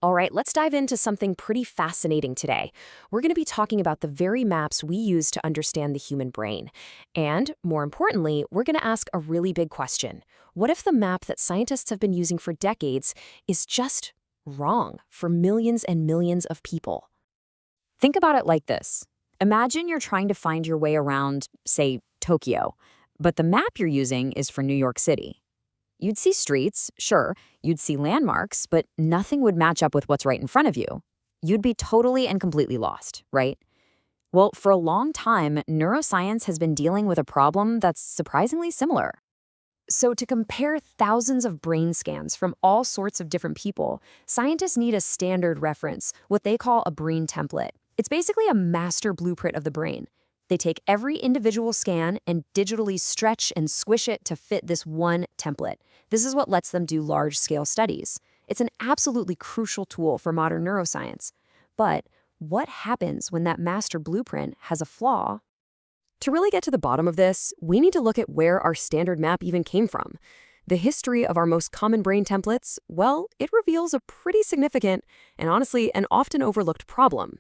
All right, let's dive into something pretty fascinating today. We're going to be talking about the very maps we use to understand the human brain. And, more importantly, we're going to ask a really big question. What if the map that scientists have been using for decades is just wrong for millions and millions of people? Think about it like this. Imagine you're trying to find your way around, say, Tokyo, but the map you're using is for New York City. You'd see streets, sure, you'd see landmarks, but nothing would match up with what's right in front of you. You'd be totally and completely lost, right? Well, for a long time, neuroscience has been dealing with a problem that's surprisingly similar. So, to compare thousands of brain scans from all sorts of different people, scientists need a standard reference, what they call a brain template. It's basically a master blueprint of the brain. They take every individual scan and digitally stretch and squish it to fit this one template. This is what lets them do large-scale studies. It's an absolutely crucial tool for modern neuroscience. But what happens when that master blueprint has a flaw? To really get to the bottom of this, we need to look at where our standard map even came from. The history of our most common brain templates, well, it reveals a pretty significant and honestly an often overlooked problem.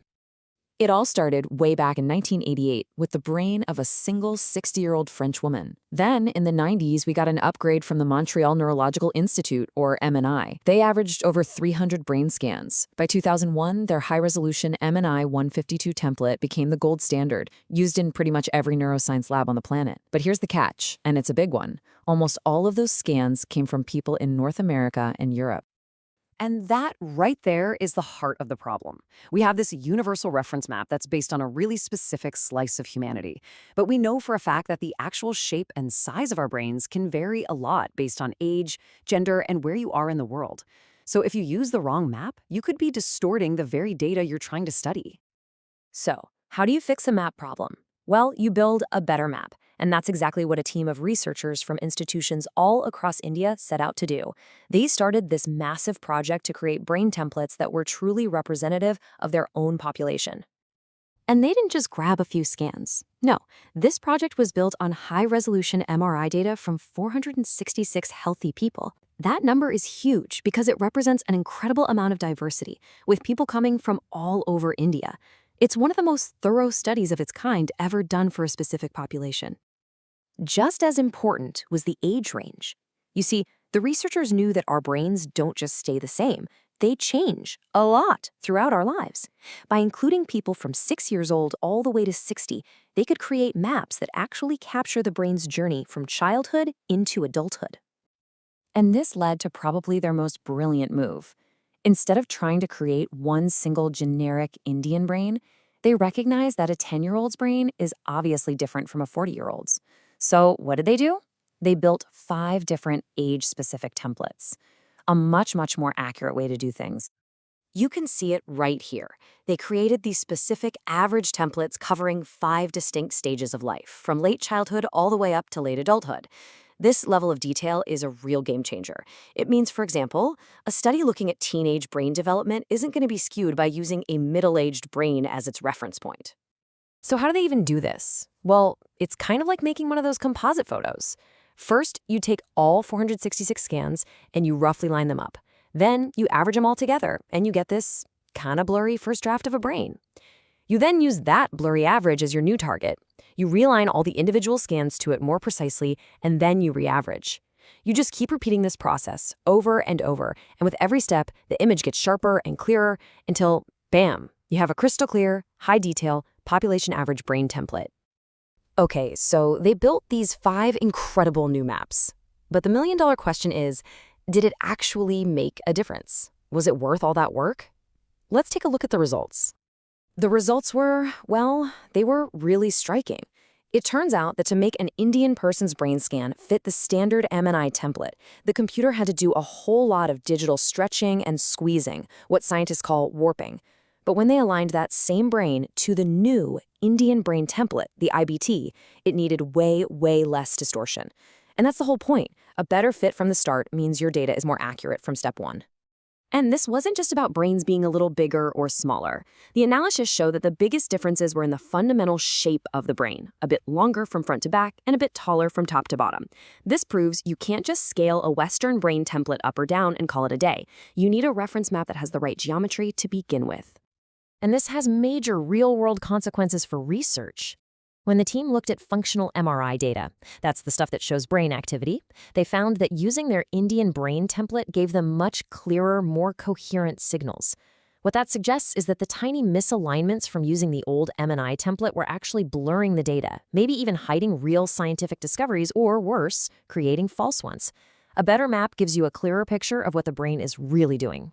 It all started way back in 1988 with the brain of a single 60-year-old French woman. Then, in the 90s, we got an upgrade from the Montreal Neurological Institute, or MNI. They averaged over 300 brain scans. By 2001, their high-resolution MNI 152 template became the gold standard, used in pretty much every neuroscience lab on the planet. But here's the catch, and it's a big one. Almost all of those scans came from people in North America and Europe. And that right there is the heart of the problem. We have this universal reference map that's based on a really specific slice of humanity. But we know for a fact that the actual shape and size of our brains can vary a lot based on age, gender, and where you are in the world. So if you use the wrong map, you could be distorting the very data you're trying to study. So, how do you fix a map problem? Well, you build a better map. And that's exactly what a team of researchers from institutions all across India set out to do. They started this massive project to create brain templates that were truly representative of their own population. And they didn't just grab a few scans. No, this project was built on high-resolution MRI data from 466 healthy people. That number is huge because it represents an incredible amount of diversity, with people coming from all over India. It's one of the most thorough studies of its kind ever done for a specific population. Just as important was the age range. You see, the researchers knew that our brains don't just stay the same. They change a lot throughout our lives. By including people from 6 years old all the way to 60, they could create maps that actually capture the brain's journey from childhood into adulthood. And this led to probably their most brilliant move. Instead of trying to create one single generic Indian brain, they recognized that a 10-year-old's brain is obviously different from a 40-year-old's. So what did they do? They built 5 different age-specific templates, a much more accurate way to do things. You can see it right here. They created these specific average templates covering 5 distinct stages of life, from late childhood all the way up to late adulthood. This level of detail is a real game changer. It means, for example, a study looking at teenage brain development isn't going to be skewed by using a middle-aged brain as its reference point. So how do they even do this? Well, it's kind of like making one of those composite photos. First, you take all 466 scans and you roughly line them up. Then you average them all together and you get this kind of blurry first draft of a brain. You then use that blurry average as your new target. You realign all the individual scans to it more precisely, and then you re-average. You just keep repeating this process over and over, and with every step, the image gets sharper and clearer until, bam, you have a crystal clear, high-detail, population average brain template. Okay, so they built these 5 incredible new maps. But the million-dollar question is, did it actually make a difference? Was it worth all that work? Let's take a look at the results. The results were, well, they were really striking. It turns out that to make an Indian person's brain scan fit the standard MNI template, the computer had to do a whole lot of digital stretching and squeezing, what scientists call warping. But when they aligned that same brain to the new Indian brain template, the IBT, it needed way less distortion. And that's the whole point. A better fit from the start means your data is more accurate from step 1. And this wasn't just about brains being a little bigger or smaller. The analysis showed that the biggest differences were in the fundamental shape of the brain, a bit longer from front to back and a bit taller from top to bottom. This proves you can't just scale a Western brain template up or down and call it a day. You need a reference map that has the right geometry to begin with. And this has major real-world consequences for research. When the team looked at functional MRI data, that's the stuff that shows brain activity, they found that using their Indian brain template gave them much clearer, more coherent signals. What that suggests is that the tiny misalignments from using the old MNI template were actually blurring the data, maybe even hiding real scientific discoveries or, worse, creating false ones. A better map gives you a clearer picture of what the brain is really doing.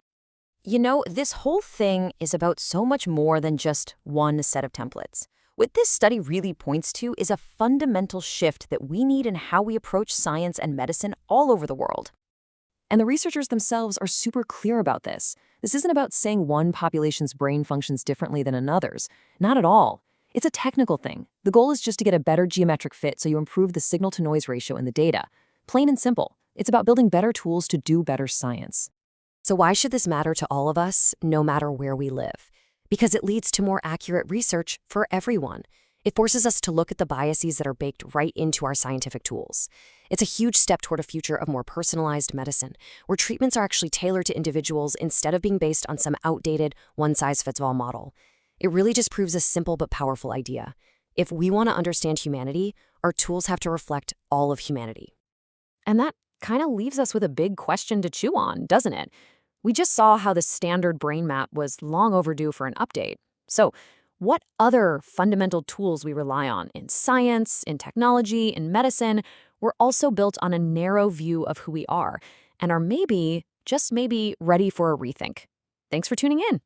You know, this whole thing is about so much more than just one set of templates. What this study really points to is a fundamental shift that we need in how we approach science and medicine all over the world. And the researchers themselves are super clear about this. This isn't about saying one population's brain functions differently than another's. Not at all. It's a technical thing. The goal is just to get a better geometric fit so you improve the signal-to-noise ratio in the data. Plain and simple. It's about building better tools to do better science. So why should this matter to all of us, no matter where we live? Because it leads to more accurate research for everyone. It forces us to look at the biases that are baked right into our scientific tools. It's a huge step toward a future of more personalized medicine, where treatments are actually tailored to individuals instead of being based on some outdated, one-size-fits-all model. It really just proves a simple but powerful idea. If we want to understand humanity, our tools have to reflect all of humanity. And that kind of leaves us with a big question to chew on, doesn't it? We just saw how the standard brain map was long overdue for an update. So, what other fundamental tools we rely on in science, in technology, in medicine, were also built on a narrow view of who we are and are maybe, just maybe, ready for a rethink? Thanks for tuning in.